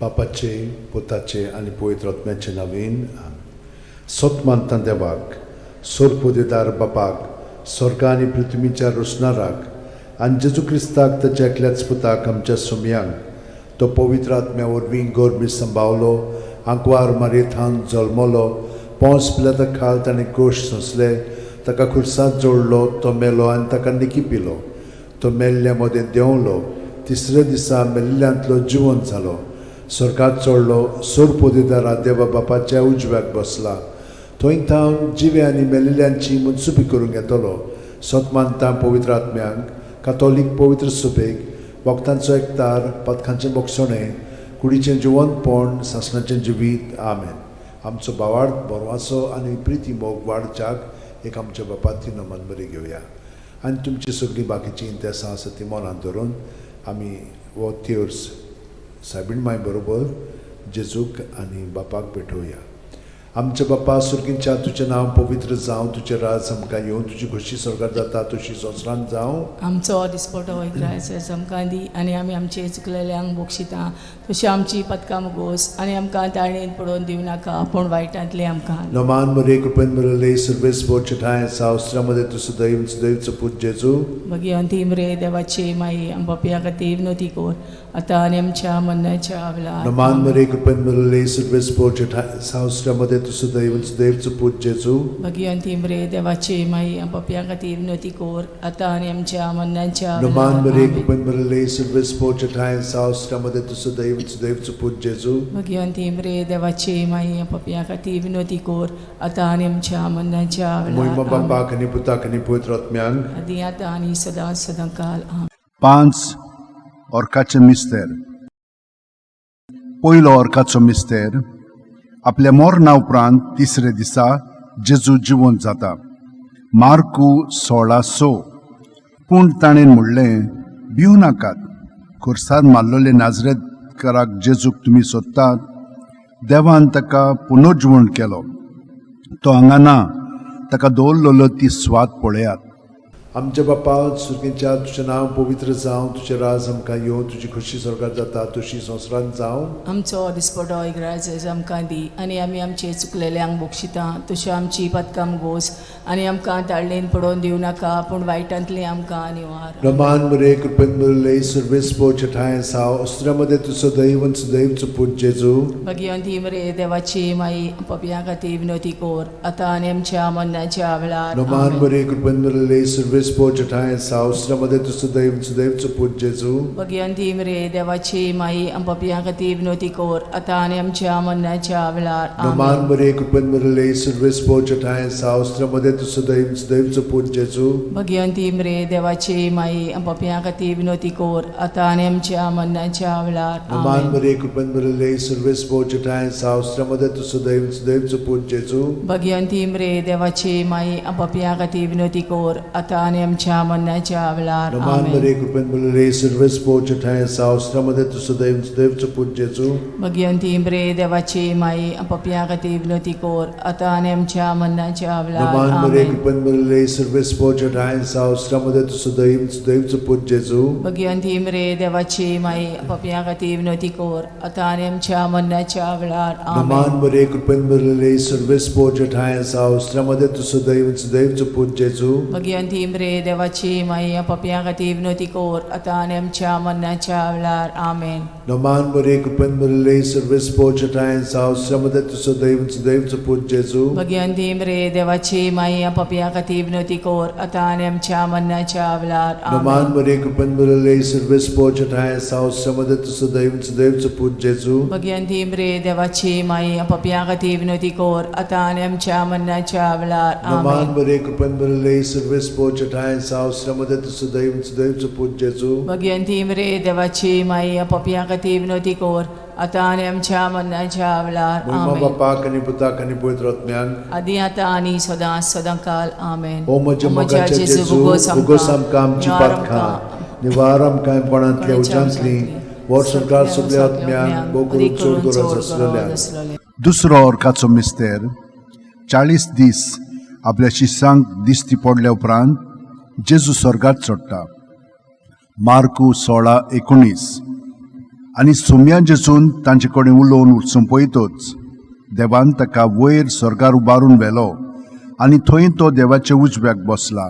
बापाचे, पुताचे आणि पवित्र आत्म्याचे नावेन सत मानता देवाक, सोरपोदेदार बापाक, स्वर्गा आनी पृथ्वीच्या रोसणाराक आनी जेजू क्रिस्ताक ताच्या एकल्याच पुताक आमच्या सोमयांक तो पवित्र आत्म्या वरवीं गोरबी सांबावलो, आंकवार मारयेंत जल्मलो, पोंस पिलाता खाल ताणें क्रूश सोंसले, ताका खुर्सांत जोडलो, तो मेलो आनी ताका निकी पिलो, तो मेल्ल्या मदें देंवलो, तिसऱ्या दिसा मेल्ल्यांतलो जिवंत जालो, स्वर्गांत चडलो, सोरपोदेदारा देवा बापाच्या उजव्याक बसला, थंय थावन जिवे आनी मेल्लेल्यांची मनसुबी करूंक येतलो. सतमानता पवित्र आत्म्यांक, कातोलीक पवित्र सुबेक, वखदांचो एकतार, पथकांचें मोगसणें, कुडीचें जिवंतपण, सासणाचें जिवीत. आमेन. आमचो भावार्थ बरवासो आनी प्रिती मोग वाडच्याक एक आमच्या बापाची नमन बरी घेवया आनी तुमची सगळीं बाकीची इंतेसां आसा ती मनांत धरून आमी हो तिर्स सायबीण माय बरोबर जेजूक आनी बापाक भेटोवया. आमचे बापा सुर्गींच्या तुजें नांव पवित्र जावं, तुजें राज आमकां येवं, तुजी खुशी स्वर्गांत जाता तशी संवसारांत जावं. आमचो दिसपटो वयता आमकां दी आनी आमी आमचे चुकलेल्यांक बक्षिता तशी आमची पथकां मुगोस आनी आमकां ताळणेंत पडोवन दिवं नाका पूण वायटांतले आमकां. नमान मरे कृपेन मरले सर्वेस पोचठाय सावस्त्रामध्ये तुझं दैवचं पूज जेजू भगवंती मरे देवाचे माई आम बापया खातीर विनोती कोर आतां आनी आमच्या मरणाच्या वेळार. नमान मरे कृपेन मरले सर्वेस पोचठाय सावस्त्रामध्ये तुझं दैवचं पूज जेजू भगवंती मरे देवाचे माई आम बापया खातीर विनोती कोर आतां आनी आमच्या मरणाच्या नमान मरे वेळार. कृपेन मरले सर्वेस पोचठाय सावस्त्रामध्ये तुझं दैवचं पूज जेजू भगवंती मरे देवाचे माई आम बापया खातीर विनोती कोर आतां आनी आमच्या मरणाच्या मोहिमा वेळार. बापाक आनी पुताक आनी पवित्र आत्म्यांक आदी आतां आनी सदां सदांकाल. आमेन. 5 ऑर्काचें मिस्तेर. पयलो ऑर्काचो मिस्तेर. आपल्या मोरणा उपरांत तिसरे दिसा जेजू जिवंत जाता. मार्कू 16:6. पूण ताणें म्हणलें, भिवू नाकात, खुर्सांत मारलोले नाजरेतकाराक जेजूक तुमी सोदतात, देवान ताका पुनर्जिवण केलो, तो हांगा ना, ताका दवरलेलो ती स्वात पळयात. आमच्या बापा सुर्गींच्या तुजें नांव पवित्र जावं, तुजें राज आमकां येवं, तुजी खुशी स्वर्गांत जाता तशी संवसारांत जावं. आमचो दिसपटो इग्राज आमकां दी आनी आमी आमचे चुकलेल्यांक बक्षिता तशें आमची पथकां मुगोस आनी आमकां ताळणेंत पडोवन दिवं नाका पूण वायटांतली आमकां निवार. नमान मरे कृपेन मरले सर्वेस पोचठाय सावस्त्रामध्ये तुझं दैवचं पूज जेजू भगवंती मरे देवाची माई पपया खातीर विनोती कोर आतां आनी आमच्या मरणाच्या वेळार. नमान मरे कृपेन मरले सर्वेस पोचठाय सावस्त्रामध्ये तुझं दैवचं पूज जेजू भगवंती मरे देवाची माई पपया खातीर विनोती कोर आतां आनी आमच्या मरणाच्या वेळार. नमान मरे कृपेन मरले सर्वेस पोचठाय सावस्त्रामध्ये तुझं दैवचं पूज जेजू भगवंती मरे देवाची माई पपया खातीर विनोती कोर आतां आनी आमच्या मरणाच्या वेळार. नमान मरे कृपेन मरले सर्वेस पोचठाय सावस्त्रामध्ये तुझं दैवचं पूज जेजू भगवंती मरे देवाची माई पपया खातीर विनोती कोर आतां आनी आमच्या मरणाच्या वेळार. नमान मरे कृपेन मरले सर्वेस पोचठाय सावस्त्रामध्ये तुझं दैवचं पूज जेजू भगवंती मरे देवाची माई पपया खातीर विनोती कोर आतां आनी आमच्या मरणाच्या वेळार. नमान मरे कृपेन मरले सर्वेस पोचठाय सावस्त्रामध्ये तुझं दैवचं पूज जेजू भगवंती मरे देवाची माई पपया खातीर विनोती कोर आतां आनी आमच्या मरणाच्या वेळार. नमान मरे कृपेन मरले सर्वेस पोचठाय सावस्त्रामध्ये तुझं दैवचं पूज जेजू भगवंती मरे देवाची माई पपया खातीर विनोती कोर आतां आनी आमच्या मरणाच्या वेळार. आमेन. नमान मरे कृपेन मरले सर्वेस पोचठाय सावस्त्रामध्ये तुझं दैवचं पूज जेजू भगवंती मरे देवाची माई पपया खातीर विनोती कोर आतां आनी आमच्या मरणाच्या वेळार. नमान मरे कृपेन मरले सर्वेस पोचठाय सावस्त्रामध्ये तुझं दैवचं पूज जेजू भगवंती मरे देवाची माई पपया खातीर विनोती कोर आतां आनी आमच्या मरणाच्या वेळार. नमान मरे कृपेन मरले सर्वेस पोचठाय सावस्त्रामध्ये तुझं दैवचं पूज जेजू भगवंती मरे देवाची माई पपया खातीर विनोती कोर आतां आनी आमच्या मरणाच्या वेळार. मोहिमा बापाक आनी पुताक आनी पवित्र आत्म्यांक आदी आतां आनी सदां सदांकाल. आमेन. ओ म्हज्या मोगाचे जेजू भुगोस आमकां आमची पातखां निवार आमकां पणांतल्या उज्यांतली वर सरकार सगळ्या आत्म्यांक बोगून चड गरज आसलेल्या. दुसरो ऑर्काचो मिस्तेर. 40 दीस आपल्या शिष्यांक दिश्टी पडल्या उपरांत जेजू स्वर्गात चडटा. मार्कू 16:19. आनी सुम्या जेजून तांचे कडेन उलोवन संपयतच देवान ताका वयर स्वर्गार उबारून व्हेलो आनी थंय तो देवाचे उजव्याक बसला.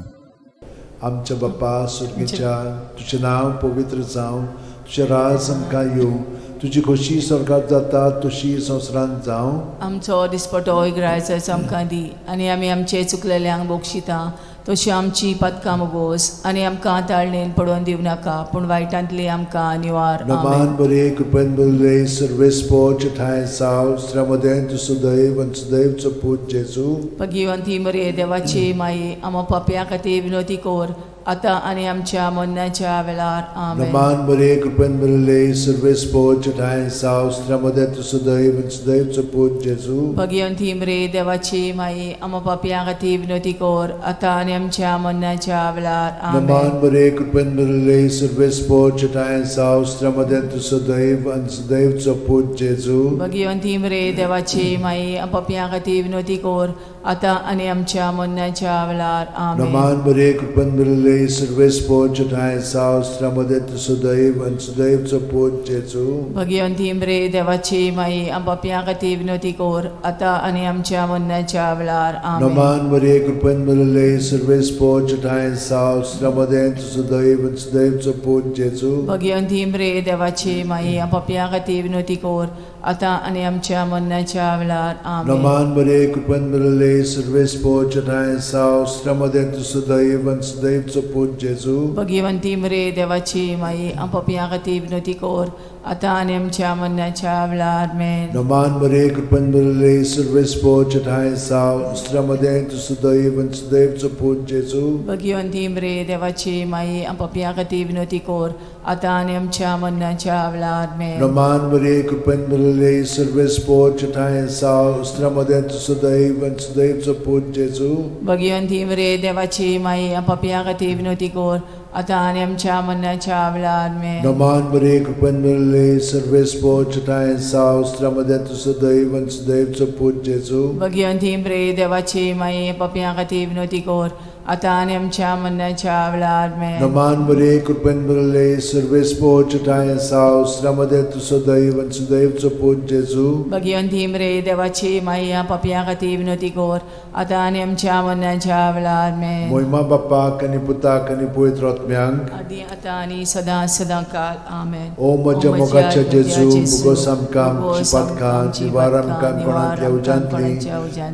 आमच्या बाप्पा सुर्गीच्या तुझें नांव पवित्र जावं, तुझें राज आमकां येवं, तुजी खोशी स्वर्गात जाता तशी संवसारांत जावं. आमचो दिसपटो इग्रायचो आमकां दी आनी आमी आमचे चुकलेल्यांक बोगशिता तशी आमची पदकां मोगोस आनी आमकां ताळणेन पडोवन दिवं नाका पूण वायटांतली आमकां निवार. नमान बरे कृपेन बरले सर्वेस पोच ठाय साव श्रमदेन तु सदैव आनी सदैवचो पूत जेजू. भगिवंती मरे देवाची माये आमो पापयां खातीर विनोदी कोर आतां आनी आमच्या मरणाच्या वेळार. आमेन. नमान बरे कृपेन बरले सर्वेस पोच ठाय साव श्रमदेन तु सदैव आनी सदैवचो पूत जेजू. भगिवंती मरे देवाची माये आमो पापयां खातीर विनोदी कोर आतां आनी आमच्या मरणाच्या वेळार. आमेन. नमान बरे कृपेन बरले सर्वेस पोच ठाय साव श्रमदेन तु सदैव आनी सदैवचो पूत जेजू. भगिवंती मरे देवाची माये आमो पापयां खातीर विनोदी कोर आतां आनी आमच्या मरणाच्या वेळार. आमेन. नमान बरे कृपेन बरले सर्वेस पोच ठाय साव श्रमदेन तु सदैव आनी सदैवचो पूत जेजू. भगिवंती मरे देवाची माये आमो पापयां खातीर विनोदी कोर आतां आनी आमच्या मरणाच्या वेळार. आमेन. नमान बरे कृपेन बरले सर्वेस पोच ठाय साव श्रमदेन तु सदैव आनी सदैवचो पूत जेजू. भगिवंती मरे देवाची माये आमो पापयां खातीर विनोदी कोर आतां आनी आमच्या मरणाच्या वेळार. आमेन. नमान बरे कृपेन बरले सर्वेस पोच ठाय साव श्रमदेन तु सदैव आनी सदैवचो पूत जेजू. भगिवंती मरे देवाची माये आमो पापयां खातीर विनोदी कोर आतां आनी आमच्या मरणाच्या वेळार. आमेन. नमान बरे कृपेन बरले सर्वेस पोच ठाय साव श्रमदेन तु सदैव आनी सदैवचो पूत जेजू. भगिवंती मरे देवाची माये आमो पापयां खातीर विनोदी कोर आतां आनी आमच्या मरणाच्या वेळार. आमेन. नमान बरे कृपेन बरले सर्वेस पोच ठाय साव श्रमदेन तु सदैव आनी सदैवचो पूत जेजू. भगिवंती मरे देवाची माये आमो पापयां खातीर विनोदी कोर आतां आनी आमच्या मरणाच्या वेळार. आमेन. नमान बरे कृपेन बरले सर्वेस पोच ठाय साव श्रमदेन तु सदैव आनी सदैवचो पूत जेजू. भगिवंती मरे देवाची माये आमो पापयां खातीर विनोदी कोर आतां आनी आमच्या मरणाच्या वेळार. आमेन. नमान बरे कृपेन बरले सर्वेस पोच ठाय साव श्रमदेन तु सदैव आनी सदैवचो पूत जेजू. भगिवंती मरे देवाची माये आमो पापयां खातीर विनोदी कोर आतां आनी आमच्या मरणाच्या वेळार. आमेन. मोहिमा बाप्पाक आनी पुताक आनी पवित्र आत्म्यांक आदी आतां आनी सदां सदां काल. आमेन. ओ म्हज्या मोगाच्या जेजू मुगोस आमकां आमची पातकां निवार आमकां कोणांतल्या उज्यांतली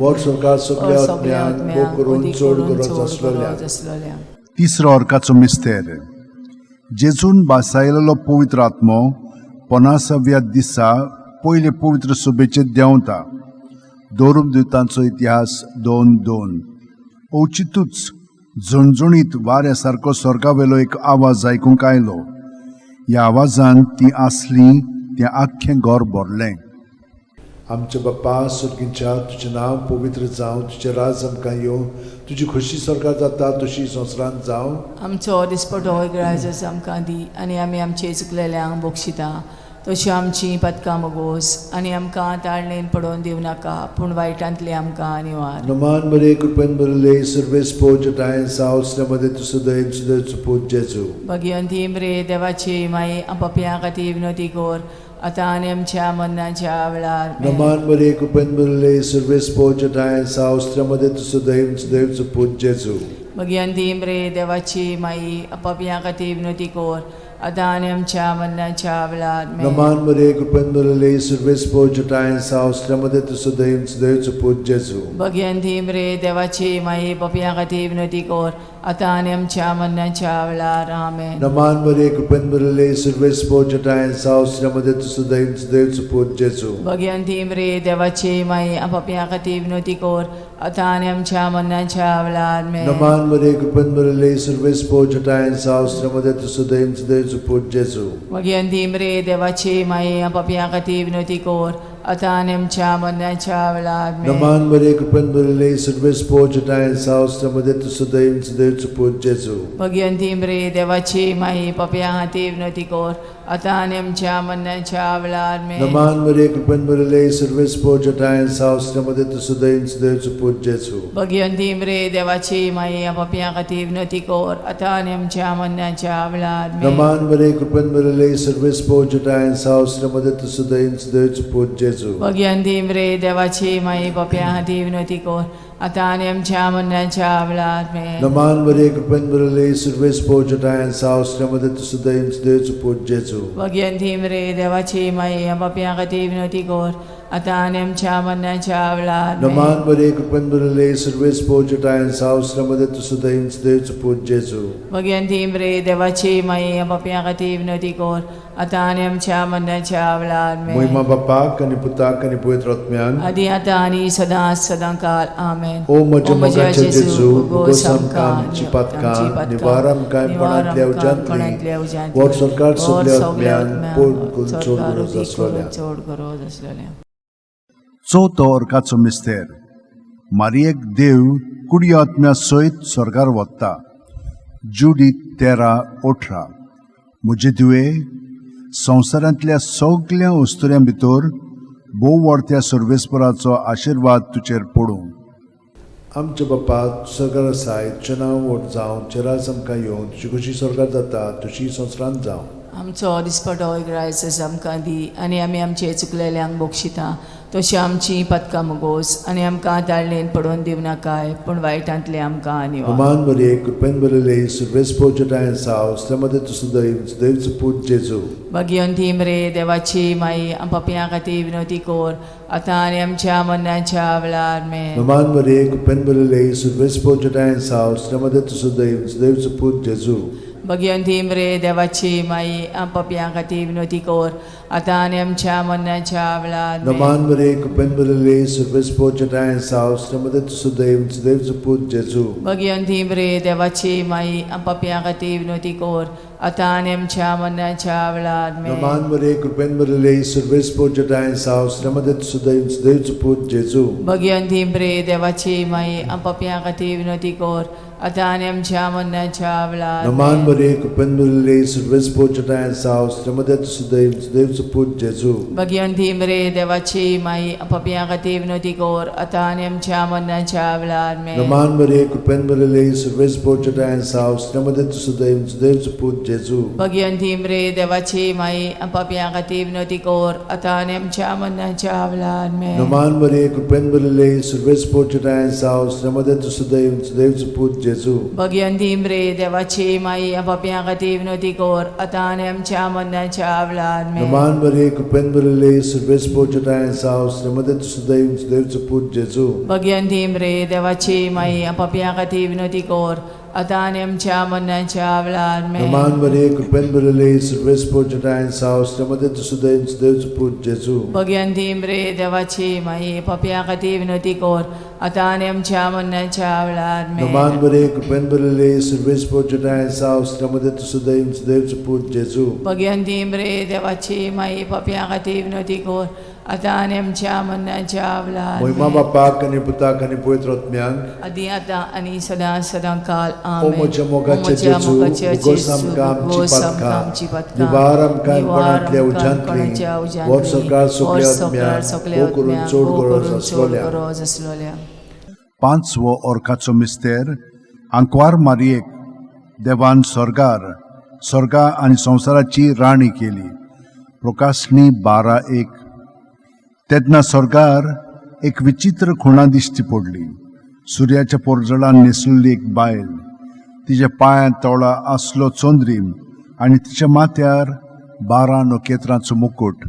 वर सरकार सगळ्या आत्म्यांक भोग करून चड गरज आसलेल्या. तिसरो अर्काचो मिस्तेर. जेजून बासायलेलो पवित्र आत्मो 50व्या दिसा पयले पवित्र सभेचे देंवता. दोरूम दिवतांचो इतिहास 2:2. औचितूच झणझणीत वाऱ्या सारको स्वर्गावेलो एक आवाज आयकूंक आयलो. ह्या आवाजान ती आसली तें आख्खें घर भरलें. आमच्या बाप्पा सुर्गीच्या तुजें नांव पवित्र जावं, तुजें राज आमकां येवं, तुजी खोशी स्वर्गात जाता तशी संवसारांत जावं. आमचो दिसपटो इग्रायचो आमकां दी आनी आमी आमचे चुकलेल्यांक बोगशिता तशी आमची पदकां मोगोस आनी आमकां ताळणेन पडोवन दिवं नाका पूण वायटांतली आमकां निवार. नमान बरे कृपेन बरले सर्वेस पोच ठाय साव श्रमदेन तु सदैव सदैवचो पूत जेजू. भगिवंती मरे देवाची माये आमो पापयां खातीर विनोदी कोर आतां आनी आमच्या मरणाच्या वेळार. नमान बरे कृपेन बरले सर्वेस पोच ठाय साव श्रमदेन तु सदैव सदैवचो पूत जेजू. भगिवंती मरे देवाची माये आमो पापयां खातीर विनोदी कोर आतां आनी आमच्या मरणाच्या वेळार. नमान बरे कृपेन बरले सर्वेस पोच ठाय साव श्रमदेन तु सदैव सदैवचो पूत जेजू. भगिवंती मरे देवाची माये आमो पापयां खातीर विनोदी कोर आतां आनी आमच्या मरणाच्या वेळार. आमेन. नमान बरे कृपेन बरले सर्वेस पोच ठाय साव श्रमदेन तु सदैव सदैवचो पूत जेजू. भगिवंती मरे देवाची माये आमो पापयां खातीर विनोदी कोर आतां आनी आमच्या मरणाच्या वेळार. आमेन. नमान बरे कृपेन बरले सर्वेस पोच ठाय साव श्रमदेन तु सदैव सदैवचो पूत जेजू. भगिवंती मरे देवाची माये आमो पापयां खातीर विनोदी कोर आतां आनी आमच्या मरणाच्या वेळार. आमेन. नमान बरे कृपेन बरले सर्वेस पोच ठाय साव श्रमदेन तु सदैव सदैवचो पूत जेजू. भगिवंती मरे देवाची माये पापयां खातीर विनोदी कोर आता आणि आमच्या मरणाच्या वेळार आमेन. नमान मरिये कृपेन भरले सर्व स्पोर्जटा सावस्त्रमध्ये तू सुदैन सुदैवचो पूत जेजू. भगवंती मरे देवाची माये पापियां खातीर विनवती कर आता आणि आमच्या मरणाच्या वेळार आमेन. नमान मरिये कृपेन भरले सर्व स्पोर्जटा सावस्त्रमध्ये तू सुदैन सुदैवचो पूत जेजू. भगवंती मरे देवाची माये पापियां खातीर विनवती कर आता आणि आमच्या मरणाच्या वेळार आमेन. नमान मरिये कृपेन भरले सर्व स्पोर्जटा सावस्त्रमध्ये तू सुदैन सुदैवचो पूत जेजू. भगवंती मरे देवाची माये पापियां खातीर विनवती कर आता आणि आमच्या मरणाच्या वेळार आमेन. नमान मरिये कृपेन भरले सर्व स्पोर्जटा सावस्त्रमध्ये तू सुदैन सुदैवचो पूत जेजू. भगवंती मरे देवाची माये पापियां खातीर विनवती कर आता आणि आमच्या मरणाच्या वेळार आमेन. महिमा बापाक आनी पुताक आनी पवित्र आत्म्यान आदी आता आणि सदां काल आमेन. ओ म्हज्या मोगाचे जेजू उगोस आमकां आमची पातकां निवार आमकां कोणांतल्या उज्यांतली वर सरकार सगल्या आत्म्यान पोट चोड गरज आसलेल्या. चवथो अर्काचो मिस्तेर. मारयेक देव कुडी आत्म्या सयत स्वर्गार वता. जुडी 13:18. म्हजे तुवे संवसारांतल्या सगळ्या वस्तुऱ्यां भितर भोव व्हडत्या सर्वेस्पराचो आशिर्वाद तुचेर पडूं. आमचे बापा स्वर्गार आसाय तुजें नांव व्हड जावं चेरास आमकां येवं तुजी कशी स्वर्गार जाता तशी संवसारांत जावं. आमचो दिसपटो रायस आमकां दी आनी आमी आमचे चुकलेल्यांक बोगशिता तशी आमची पदकां मोगोस आनी आमकां ताळणेन पडोवन दिवं नाकाय पूण वायटांतले आमकां निवार. नमान मरिये कृपेन भरले सर्व स्पोर्जटा सावस्त्रमध्ये तू सुदैवचो पूत जेजू. भगवंती मरे देवाची माई पापियां खातीर विनवती कर आता आनी आमच्या मरणाच्या वेळार आमेन. नमान मरिये कृपेन भरले सर्व स्पोर्जटा सावस्त्रमध्ये तू सुदैवचो पूत जेजू. भगवंती मरे देवाची माई पापियां खातीर विनवती कर आता आनी आमच्या मरणाच्या वेळार आमेन. नमान मरिये कृपेन भरले सर्व स्पोर्जटा सावस्त्रमध्ये तू सुदैवचो पूत जेजू. भगवंती मरे देवाची माई पापियां खातीर विनवती कर आता आनी आमच्या मरणाच्या वेळार आमेन. नमान मरिये कृपेन भरले सर्व स्पोर्जटा सावस्त्रमध्ये तू सुदैवचो पूत जेजू. भगवंती मरे देवाची माई पापियां खातीर विनवती कर आता आनी आमच्या मरणाच्या वेळार नमान आमेन. मरिये कृपेन भरले सर्व स्पोर्जटा सावस्त्रमध्ये तू सुदैवचो पूत जेजू. भगवंती मरे देवाची माई पापियां खातीर विनवती कर आता आनी आमच्या मरणाच्या वेळार आमेन. नमान मरिये कृपेन भरले सर्व स्पोर्जटा सावस्त्रमध्ये तू सुदैवचो पूत जेजू. भगवंती मरे देवाची माई पापियां खातीर विनवती कर आता आनी आमच्या मरणाच्या वेळार आमेन. नमान मरिये कृपेन भरले सर्व स्पोर्जटा सावस्त्रमध्ये तू सुदैवचो पूत जेजू. भगवंती मरे देवाची माई पापियां खातीर विनवती कर आता आनी आमच्या मरणाच्या वेळार आमेन. नमान मरिये कृपेन भरले सर्व स्पोर्जटा सावस्त्रमध्ये तू सुदैवचो पूत जेजू. भगवंती मरे देवाची माई पापियां खातीर विनवती कर आता आनी आमच्या मरणाच्या वेळार आमेन. नमान मरिये कृपेन भरले सर्व स्पोर्जटा सावस्त्रमध्ये तू सुदैवचो पूत जेजू. भगवंती मरे देवाची माई पापियां खातीर विनवती कर आता आनी आमच्या मरणाच्या वेळार आमेन. नमान मरिये कृपेन भरले सर्व स्पोर्जटा सावस्त्रमध्ये तू सुदैवचो पूत जेजू. भगवंती मरे देवाची माई पापियां खातीर विनवती कर आता आनी आमच्या मरणाच्या वेळार महिमा आमेन. बापाक आनी पुताक आनी पवित्र आत्म्याक आदी आता आनी सदां काल ओ आमेन. म्हज्या मोगाचे जेजू उगोस आमकां आमची पातकां निवार आमकां कोणांतल्या उज्यांतली वर सरकार सगल्या आत्म्याक ओ करून चोड गरज आसलोल्या. पांचवो अर्काचो मिस्तेर. आंकवार मारयेक देवान स्वर्गा आनी संवसाराची राणी केली. प्रकाशनी 12:1. तेन्ना स्वर्गार एक विचित्र खुणा दिश्टी पडली. सुर्याच्या पोरजळान न्हेसलेली एक बायल. तिच्या पांयां तळा आसलो चोंद्रीम आनी तिच्या माथ्यार 12 नखेत्रांचो मुकुट.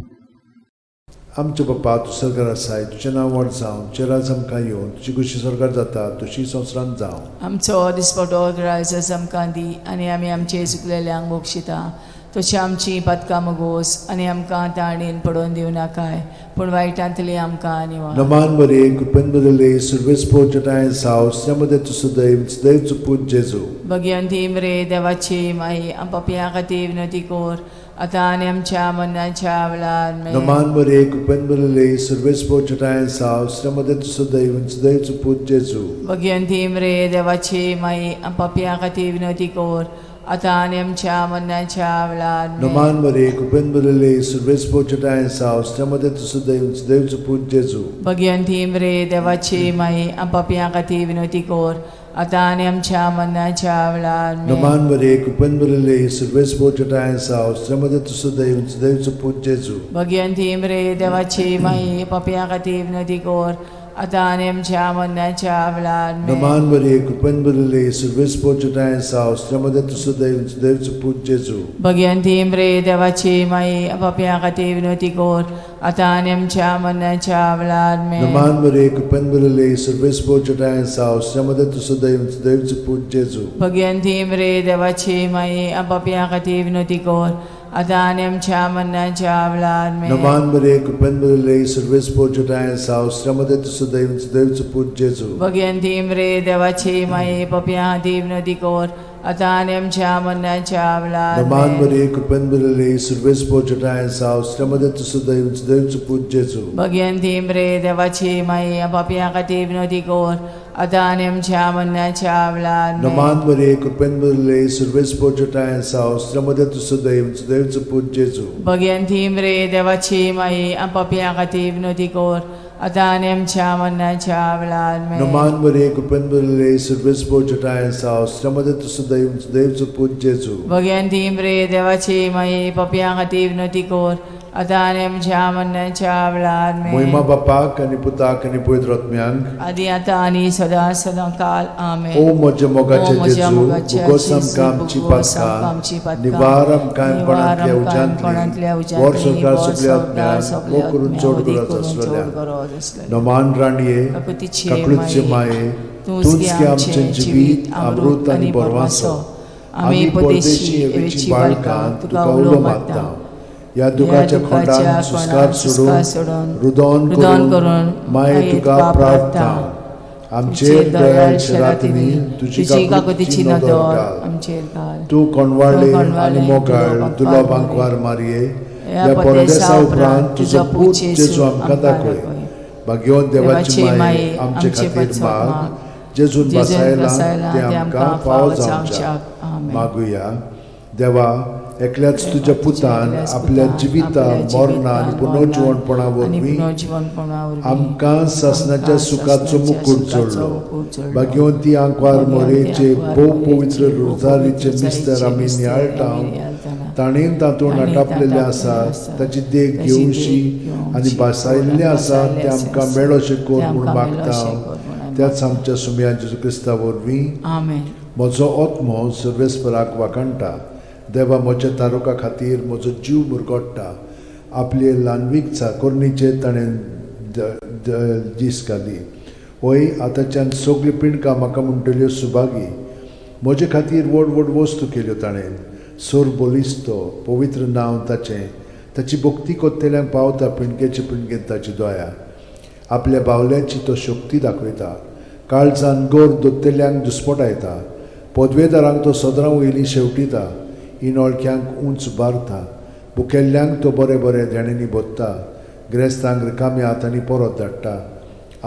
आमचे बापा तूं स्वर्गार आसाय तुजें नांव व्हड जावं चेरास आमकां येवं तुजी कशी स्वर्गार जाता तशी संवसारांत जावं. आमचो दिसपटो रायस आमकां दी आनी आमी आमचे चुकलेल्यांक बोगशिता तशी आमची पदकां मोगोस आनी आमकां ताळणेन पडोवन दिवं नाकाय पूण वायटांतली आमकां निवार. नमान मरिये कृपेन भरले सर्व स्पोर्जटा सावस्त्रमध्ये तू सुदैवचो पूत जेजू. भगवंती मरे देवाची माई पापियां खातीर विनवती कर आता आनी आमच्या मरणाच्या वेळार आमेन. नमान मरिये कृपेन भरले सर्व स्पोर्जटा सावस्त्रमध्ये तू सुदैवचो पूत जेजू. भगवंती मरे देवाची माई पापियां खातीर विनवती कर आता आणि आमच्या मरणाच्या वेळार Naman Maria, kupen bulele, surves pochata sa, ostramade tu sudev suput Jesu. Bhagwanti मरे देवाची माई आपापिया खातीर विनवती कोर आता आणि आमच्या मरणाच्या वेळार Naman Maria, kupen bulele, surves pochata sa, ostramade tu sudev suput Jesu. Bhagwanti मरे देवाची माई आपापिया खातीर विनवती कोर आता आणि आमच्या मरणाच्या वेळार Naman Maria, kupen bulele, surves pochata sa, ostramade tu sudev suput Jesu. Bhagwanti मरे देवाची माई आपापिया खातीर विनवती कोर आता आणि आमच्या मरणाच्या वेळार Naman Maria, kupen bulele, surves pochata sa, ostramade tu sudev suput Jesu. Bhagwanti मरे देवाची माई आपापिया खातीर विनवती कोर आता आणि आमच्या मरणाच्या वेळार Naman Maria, kupen bulele, surves pochata sa, ostramade tu sudev suput Jesu. Bhagwanti मरे देवाची माई आपापिया खातीर विनवती कोर आता आणि आमच्या मरणाच्या वेळार Naman Maria, kupen bulele, surves pochata sa, ostramade tu sudev suput Jesu. Bhagwanti मरे देवाची माई आपापिया खातीर विनवती कोर आता आणि आमच्या मरणाच्या वेळार Naman Maria, kupen bulele, surves pochata sa, ostramade tu sudev suput Jesu. Bhagwanti मरे देवाची माई आपापिया खातीर विनवती कोर आता आणि आमच्या मरणाच्या वेळार Naman Maria, kupen bulele, surves pochata sa, ostramade tu sudev suput Jesu. Bhagwanti मरे देवाची माई आपापिया खातीर विनवती कोर आता आणि आमच्या मरणाच्या वेळार Moima Bapak ani Putak ani Pavitr Atmyank. आदी आता आणि सदा सदा काल आमेन. O moja mogache O moja Jesu, mogache bugosam Jesu, kamci bugosam patka, kamci patka, nivaram kaim panatlia nivaram kaim ujantli, panatlia ujantli, vor sorkar vor suple sorkar atmyan, suple o kurun atmyan, chod odi gurat kurun aslalya. chod gurat aslalya. Naman raniye, Kakutici kaklutce mai, maye, tunski amche jivit, amrut ani borvaso. Ami परदेशी एवेची बाळकां तुका उलो मागता. या दुखाच्या खोंडान सुस्कार सोडून रुदोन करून माये तुका प्रार्थना. आमचेर दयाळ शरातनी तुझी काकुतीची नदर घाल. आमचेर घाल. तू कोणवाळे आणि मोगाळ तुला बांकवार मारये. या परदेसा उपरांत तुझो पूत जेजू आमकां दाखय. भाग्यवान देवाची माये आमचे खातीर माग. जेजून बसायला ते आमकां फावो जावच्याक मागुया. देवा, एकल्याच तुझ्या पुतान आपल्या जिविता मरणा आणि पुनर्जीवनपणा वरवीं आमकां सासणाच्या सुखाचो मुकुट जोडलो. भाग्यवंती आंकवार मोरेचे भोव पवित्र रोजारीचे मिस्तर आमी नियाळटाव. ताणेन तातूंत आटापलेले आसा ताची देख घेवशी आनी बसायल्ले आसा ते आमकां मेळोशे कोर म्हूण मागता. त्याच आमच्या सुम्या जेजू क्रिस्ता वरवीं म्हजो आत्मो सर्वेस्पराक वाकणटा. देवा, म्हज्या तारुका खातीर म्हजो जीव मुरगोडटा. आपले ल्हानवीक चाकोरणीचे ताणें दीस घाली. होय, आतांच्यान सगळी पिणकां म्हाका म्हणटल्यो सुभागी. म्हजे खातीर व्हड व्हड वस्तू केल्यो ताणें. सोर बोलिस्तो पवित्र नांव ताचें. ताची भक्ती कोत्तेल्यांक पावता पिणकेचे पिणकेंत ताची दोया. आपल्या बावल्याची तो शक्ती दाखयता. काळजान गोर दोत्तेल्यांक दुस्पटायता. पदवेदारांक तो सदरां वयली शेवटिता. इनोळख्यांक उंच बारता. भुकेल्ल्यांक तो बरे बरे देणेनी बोदता. गिरेस्तांक रिकाम्या हातांनी परत धाडटा.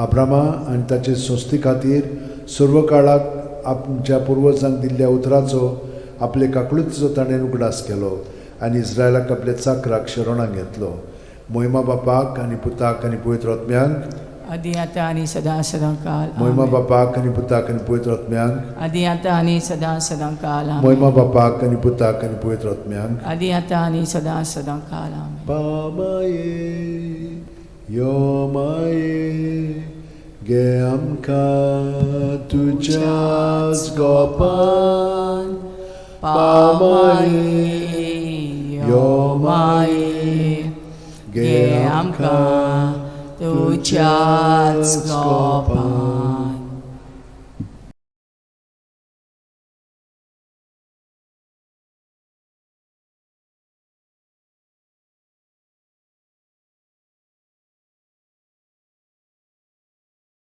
आब्रामा आनी ताचे संस्थे खातीर सर्व काळाक आमच्या पुर्वजांक दिल्ल्या उतराचो आपले काकळुचो ताणें उगडास केलो आनी इस्रायलाक आपल्या चाकराक शरणांत घेतलो. मोहिमा बापाक आनी पुताक आनी पवित्र आत्म्यांक आदी आता आणि सदा सदा काल. मोहिमा बापाक आनी पुताक आनी पवित्र आत्म्यांक आदी आता आणि सदा सदा काल. मोहिमा बापाक आनी पुताक आनी पवित्र आत्म्यांक आदी आता आणि सदा सदा काल. पामाये यो माये गे आमकां तुज्याच गोपान. पामाये यो माये गे आमकां तुज्याच गोपान.